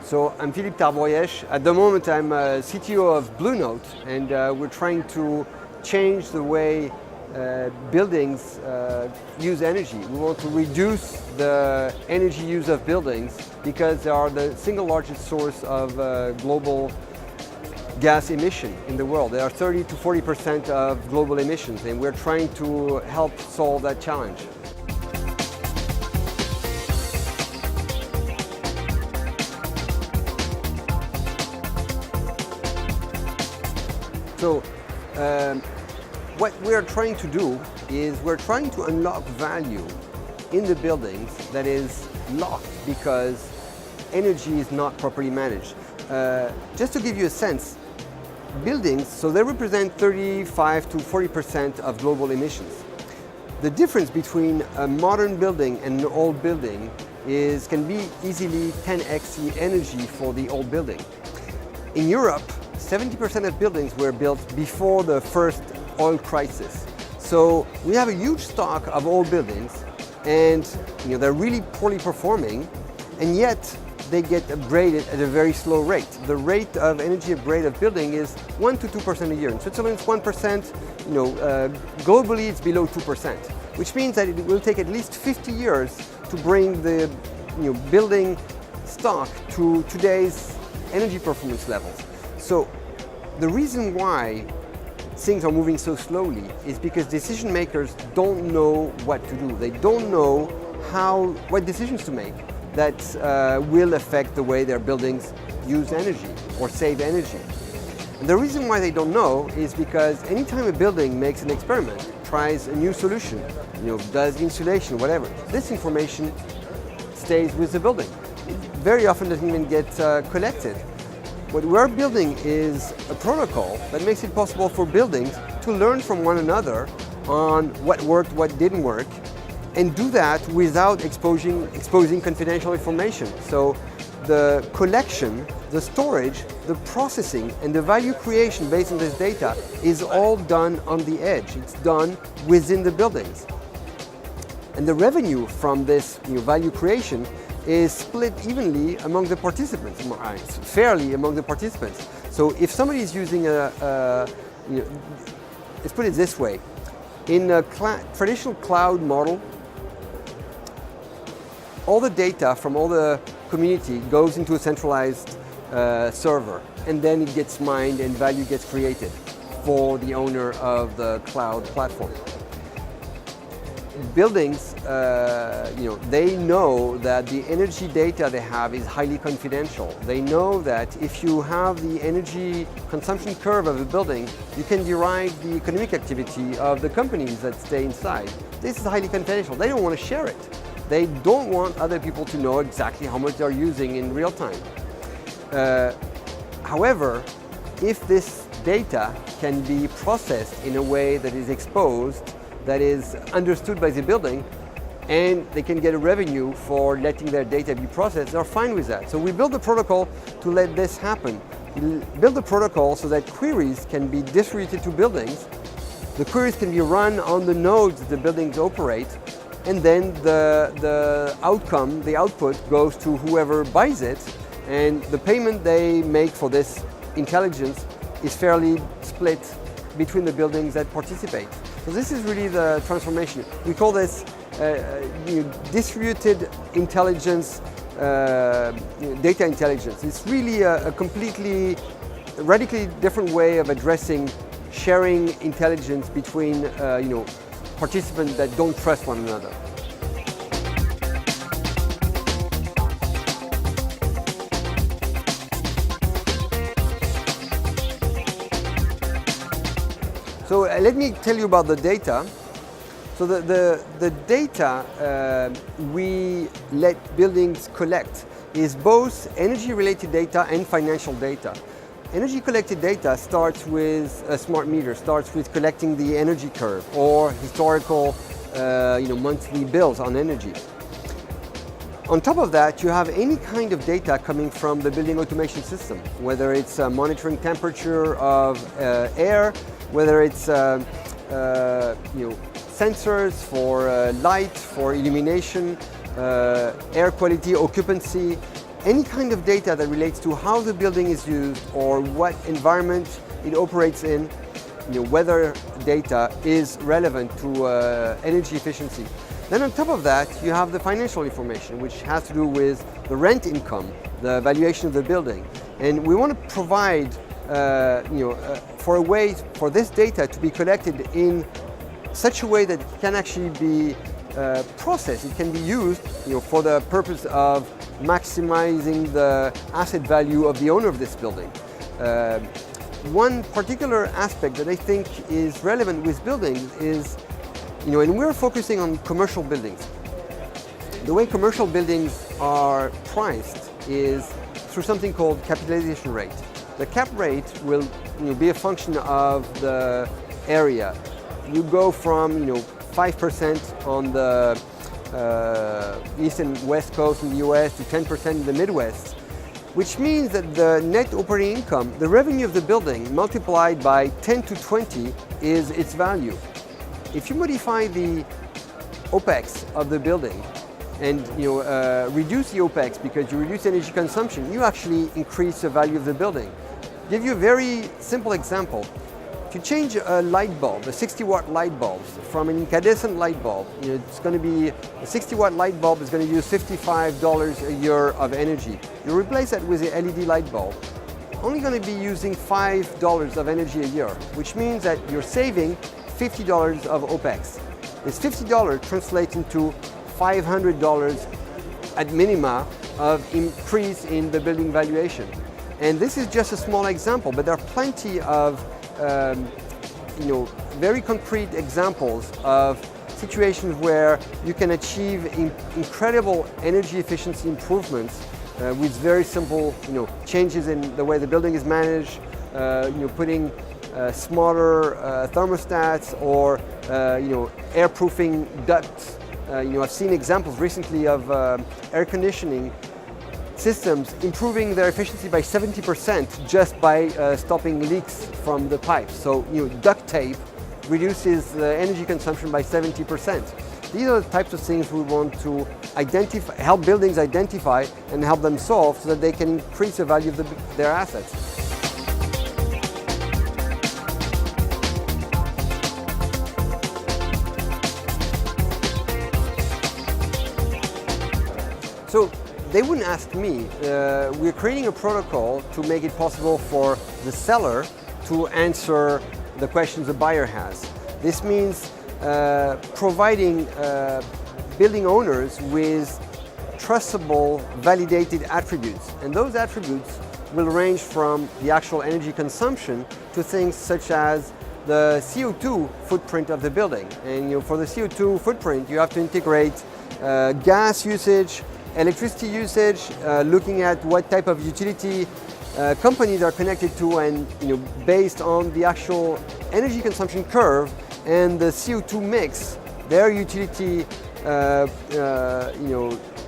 So I'm Philippe Tarbouriech. At the moment I'm CTO of Bluenote, and we're trying to change the way buildings use energy. We want to reduce the energy use of buildings because they are the single largest source of global gas emission in the world. They are 30 to 40% of global emissions, and we're trying to help solve that challenge. So what we're trying to do is we're trying to unlock value in the buildings that is locked because energy is not properly managed. Just to give you a sense, buildings, so they represent 35 to 40% of global emissions. The difference between a modern building and an old building can be easily 10x the energy for the old building. In Europe, 70% of buildings were built before the first oil crisis. So we have a huge stock of old buildings, and they're really poorly performing, and yet they get upgraded at a very slow rate. The rate of energy upgrade of building is 1 to 2% a year. In Switzerland it's 1%, globally it's below 2%, which means that it will take at least 50 years to bring the building stock to today's energy performance levels. So the reason why things are moving so slowly is because decision makers don't know what to do. They don't know what decisions to make that will affect the way their buildings use energy or save energy. And the reason why they don't know is because anytime a building makes an experiment, tries a new solution, does insulation, whatever, this information stays with the building. It very often doesn't even get collected. What we're building is a protocol that makes it possible for buildings to learn from one another on what worked, what didn't work, and do that without exposing confidential information. So the collection, the storage, the processing, and the value creation based on this data is all done on the edge. It's done within the buildings. And the revenue from this value creation is split evenly among the participants, fairly among the participants. So if somebody is using let's put it this way, in a traditional cloud model, all the data from all the community goes into a centralized server, and then it gets mined and value gets created for the owner of the cloud platform. Buildings, they know that the energy data they have is highly confidential. They know that if you have the energy consumption curve of a building, you can derive the economic activity of the companies that stay inside. This is highly confidential. They don't want to share it. They don't want other people to know exactly how much they're using in real time. However, if this data can be processed in a way that is exposed, that is understood by the building, and they can get a revenue for letting their data be processed, they're fine with that. So we built a protocol to let this happen. We built a protocol so that queries can be distributed to buildings. The queries can be run on the nodes that the buildings operate, and then the outcome, the output, goes to whoever buys it, and the payment they make for this intelligence is fairly split between the buildings that participate. So this is really the transformation. We call this distributed intelligence, data intelligence. It's really a completely, radically different way of addressing sharing intelligence between participants that don't trust one another. So let me tell you about the data. So the data we let buildings collect is both energy-related data and financial data. Energy-collected data starts with a smart meter, starts with collecting the energy curve or historical monthly bills on energy. On top of that, you have any kind of data coming from the building automation system, whether it's monitoring temperature of air, whether it's sensors for light, for illumination, air quality, occupancy, any kind of data that relates to how the building is used or what environment it operates in, weather data is relevant to energy efficiency. Then on top of that, you have the financial information, which has to do with the rent income, the valuation of the building. And we want to provide for a way for this data to be collected in such a way that it can actually be processed. It can be used for the purpose of maximizing the asset value of the owner of this building. One particular aspect that I think is relevant with buildings is, and we're focusing on commercial buildings. The way commercial buildings are priced is through something called capitalization rate. The cap rate will be a function of the area. You go from 5% on the east and west coast in the US to 10% in the Midwest, which means that the net operating income, the revenue of the building multiplied by 10 to 20 is its value. If you modify the OPEX of the building and reduce the OPEX because you reduce energy consumption, you actually increase the value of the building. Give you a very simple example. If you change a light bulb, a 60-watt light bulb, from an incandescent light bulb, it's going to be a 60-watt light bulb is going to use $55 a year of energy. You replace that with an LED light bulb, only going to be using $5 of energy a year, which means that you're saving $50 of OPEX. This $50 translates into $500 at minima of increase in the building valuation. And this is just a small example, but there are plenty of very concrete examples of situations where you can achieve incredible energy efficiency improvements with very simple changes in the way the building is managed, putting smarter thermostats or airproofing ducts. I've seen examples recently of air conditioning systems improving their efficiency by 70% just by stopping leaks from the pipes. So duct tape reduces the energy consumption by 70%. These are the types of things we want to help buildings identify and help them solve so that they can increase the value of their assets. So they wouldn't ask me. We're creating a protocol to make it possible for the seller to answer the questions the buyer has. This means providing building owners with trustable, validated attributes. And those attributes will range from the actual energy consumption to things such as the CO2 footprint of the building. And for the CO2 footprint, you have to integrate gas usage, electricity usage, looking at what type of utility companies are connected to, and based on the actual energy consumption curve and the CO2 mix their utility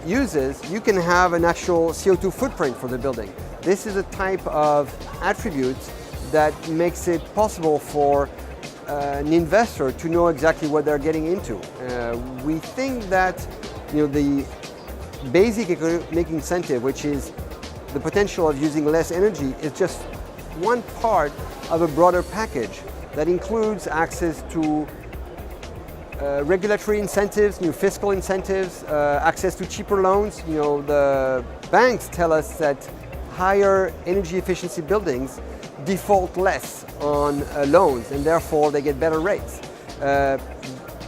uses, you can have an actual CO2 footprint for the building. This is a type of attribute that makes it possible for an investor to know exactly what they're getting into. We think that the basic economic incentive, which is the potential of using less energy, is just one part of a broader package that includes access to regulatory incentives, new fiscal incentives, access to cheaper loans. The banks tell us that higher energy efficiency buildings default less on loans, and therefore they get better rates.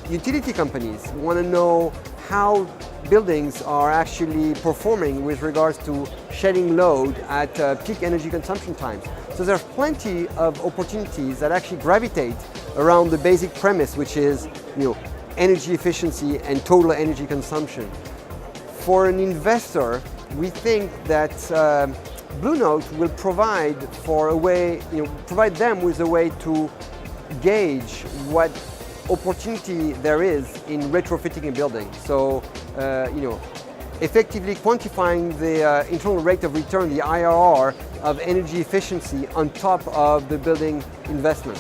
Utility companies want to know how buildings are actually performing with regards to shedding load at peak energy consumption times. So there's plenty of opportunities that actually gravitate around the basic premise, which is energy efficiency and total energy consumption. For an investor, we think that Bluenote will provide them with a way to gauge what opportunity there is in retrofitting a building. So, effectively quantifying the internal rate of return, the IRR of energy efficiency on top of the building investment.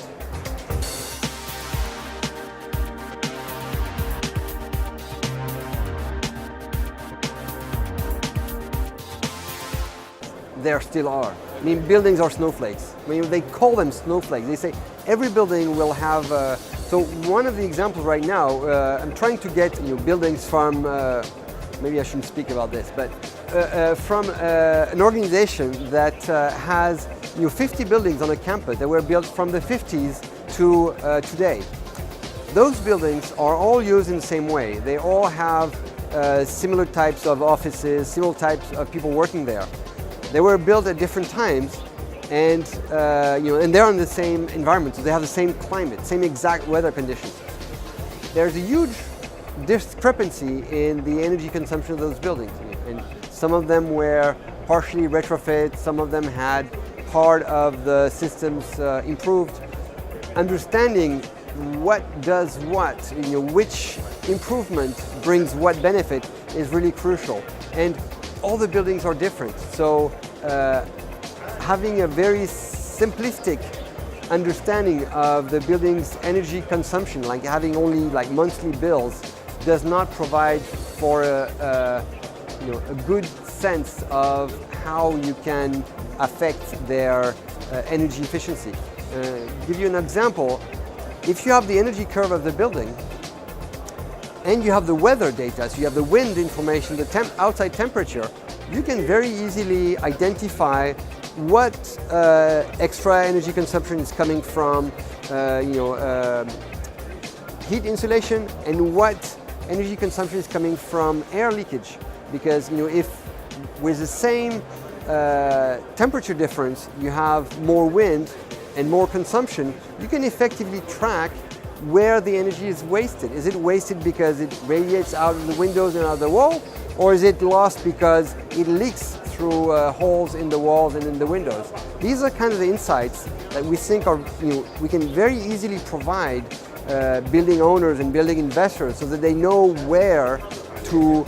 there still are. I mean, buildings are snowflakes. I mean, they call them snowflakes. They say every building will have. So one of the examples right now, I'm trying to get buildings from. Maybe I shouldn't speak about this, but from an organization that has 50 buildings on a campus that were built from the 50s to today. Those buildings are all used in the same way. They all have similar types of offices, similar types of people working there. They were built at different times, and and they're in the same environment, so they have the same climate, same exact weather conditions. There's a huge discrepancy in the energy consumption of those buildings, and some of them were partially retrofit, some of them had part of the systems improved. Understanding what does what, which improvement brings what benefit is really crucial. And all the buildings are different, so having a very simplistic understanding of the building's energy consumption, like having only monthly bills, does not provide for a good sense of how you can affect their energy efficiency. Give you an example. If you have the energy curve of the building and you have the weather data, so you have the wind information, the outside temperature, you can very easily identify what extra energy consumption is coming from heat insulation and what energy consumption is coming from air leakage. Because if with the same temperature difference you have more wind and more consumption, you can effectively track where the energy is wasted. Is it wasted because it radiates out of the windows and out of the wall, or is it lost because it leaks through holes in the walls and in the windows? These are kind of the insights that we think are, we can very easily provide building owners and building investors so that they know where to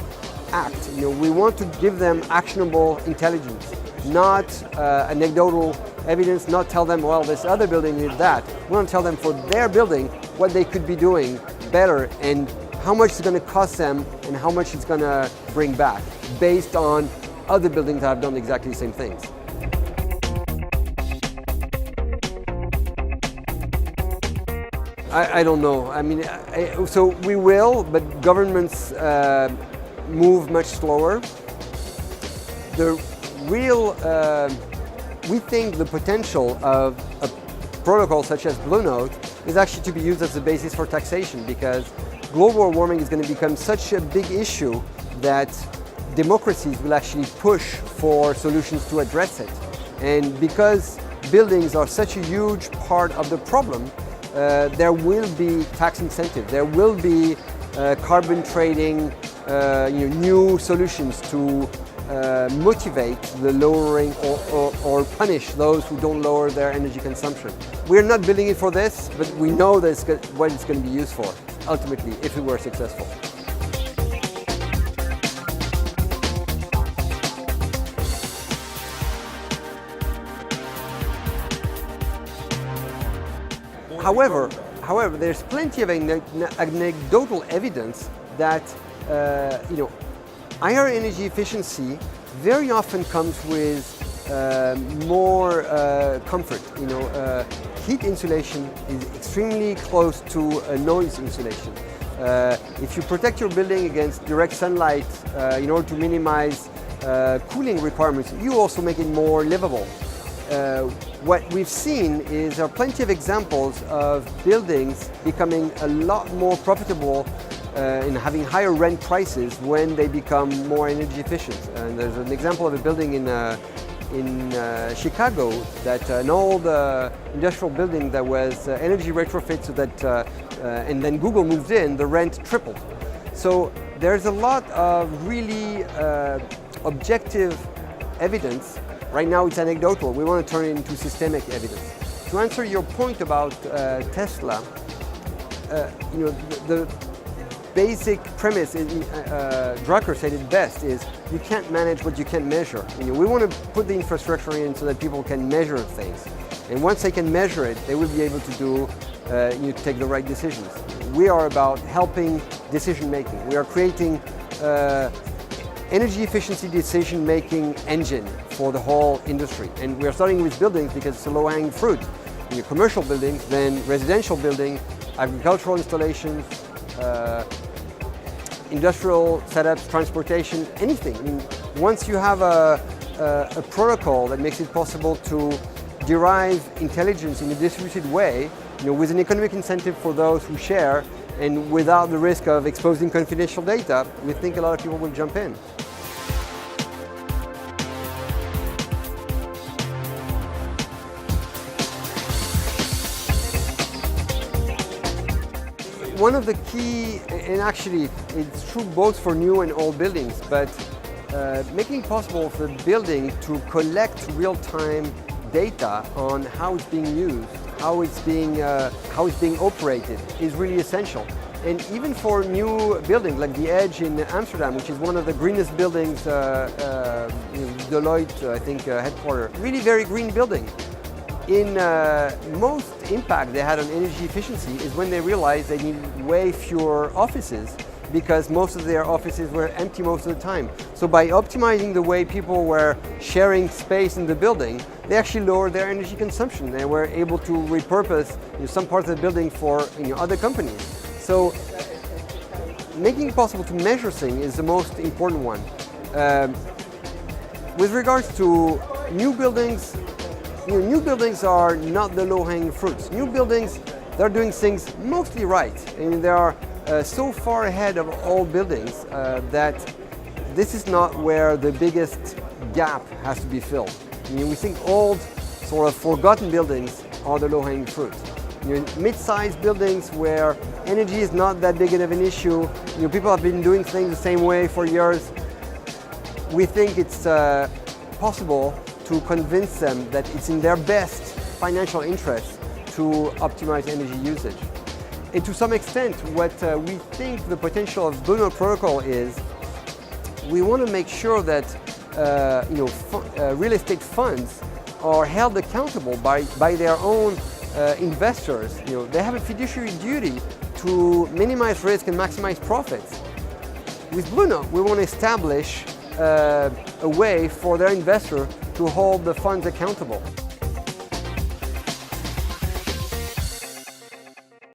act. We want to give them actionable intelligence, not anecdotal evidence, not tell them, well, this other building did that. We want to tell them for their building what they could be doing better and how much it's going to cost them and how much it's going to bring back based on other buildings that have done exactly the same things. I don't know. I mean, so we will, but governments move much slower. The real, we think the potential of a protocol such as Bluenote is actually to be used as the basis for taxation, because global warming is going to become such a big issue that democracies will actually push for solutions to address it. And because buildings are such a huge part of the problem, there will be tax incentives, there will be carbon trading, new solutions to motivate the lowering or punish those who don't lower their energy consumption. We're not building it for this, but we know that's what it's going to be used for, ultimately, if we were successful. However, there's plenty of anecdotal evidence that higher energy efficiency very often comes with more comfort. Heat insulation is extremely close to a noise insulation. If you protect your building against direct sunlight in order to minimize cooling requirements, you also make it more livable. What we've seen is there are plenty of examples of buildings becoming a lot more profitable in having higher rent prices when they become more energy efficient. And there's an example of a building in Chicago, that an old industrial building that was energy retrofit, so that and then Google moved in, the rent tripled. So there's a lot of really objective evidence. Right now it's anecdotal. We want to turn it into systemic evidence. To answer your point about Tesla, the basic premise, Drucker said it best, is you can't manage what you can't measure. We want to put the infrastructure in so that people can measure things. And once they can measure it, they will be able to do, take the right decisions. We are about helping decision making. We are creating energy efficiency decision-making engine for the whole industry. And we are starting with buildings because it's a low-hanging fruit. In your commercial buildings, then residential building, agricultural installations, industrial setups, transportation, anything. I mean, once you have a protocol that makes it possible to derive intelligence in a distributed way, with an economic incentive for those who share, and without the risk of exposing confidential data, we think a lot of people will jump in. One of the key, and actually it's true both for new and old buildings, but making it possible for the building to collect real-time data on how it's being used, how it's being operated is really essential. And even for new buildings like the Edge in Amsterdam, which is one of the greenest buildings, Deloitte, I think, headquarters, really very green building. In most impact they had on energy efficiency is when they realized they needed way fewer offices because most of their offices were empty most of the time. So by optimizing the way people were sharing space in the building, they actually lowered their energy consumption. They were able to repurpose some parts of the building for other companies. So making it possible to measure things is the most important one. With regards to new buildings, new buildings are not the low-hanging fruits. New buildings, they're doing things mostly right. I mean, they are so far ahead of old buildings that this is not where the biggest gap has to be filled. I mean, we think old, sort of forgotten buildings are the low-hanging fruit. Mid-sized buildings where energy is not that big of an issue, people have been doing things the same way for years. We think it's possible to convince them that it's in their best financial interest to optimize energy usage. And to some extent, what we think the potential of Bluenote protocol is, we want to make sure that real estate funds are held accountable by their own investors. They have a fiduciary duty to minimize risk and maximize profits. With Bluenote, we want to establish a way for their investor to hold the funds accountable.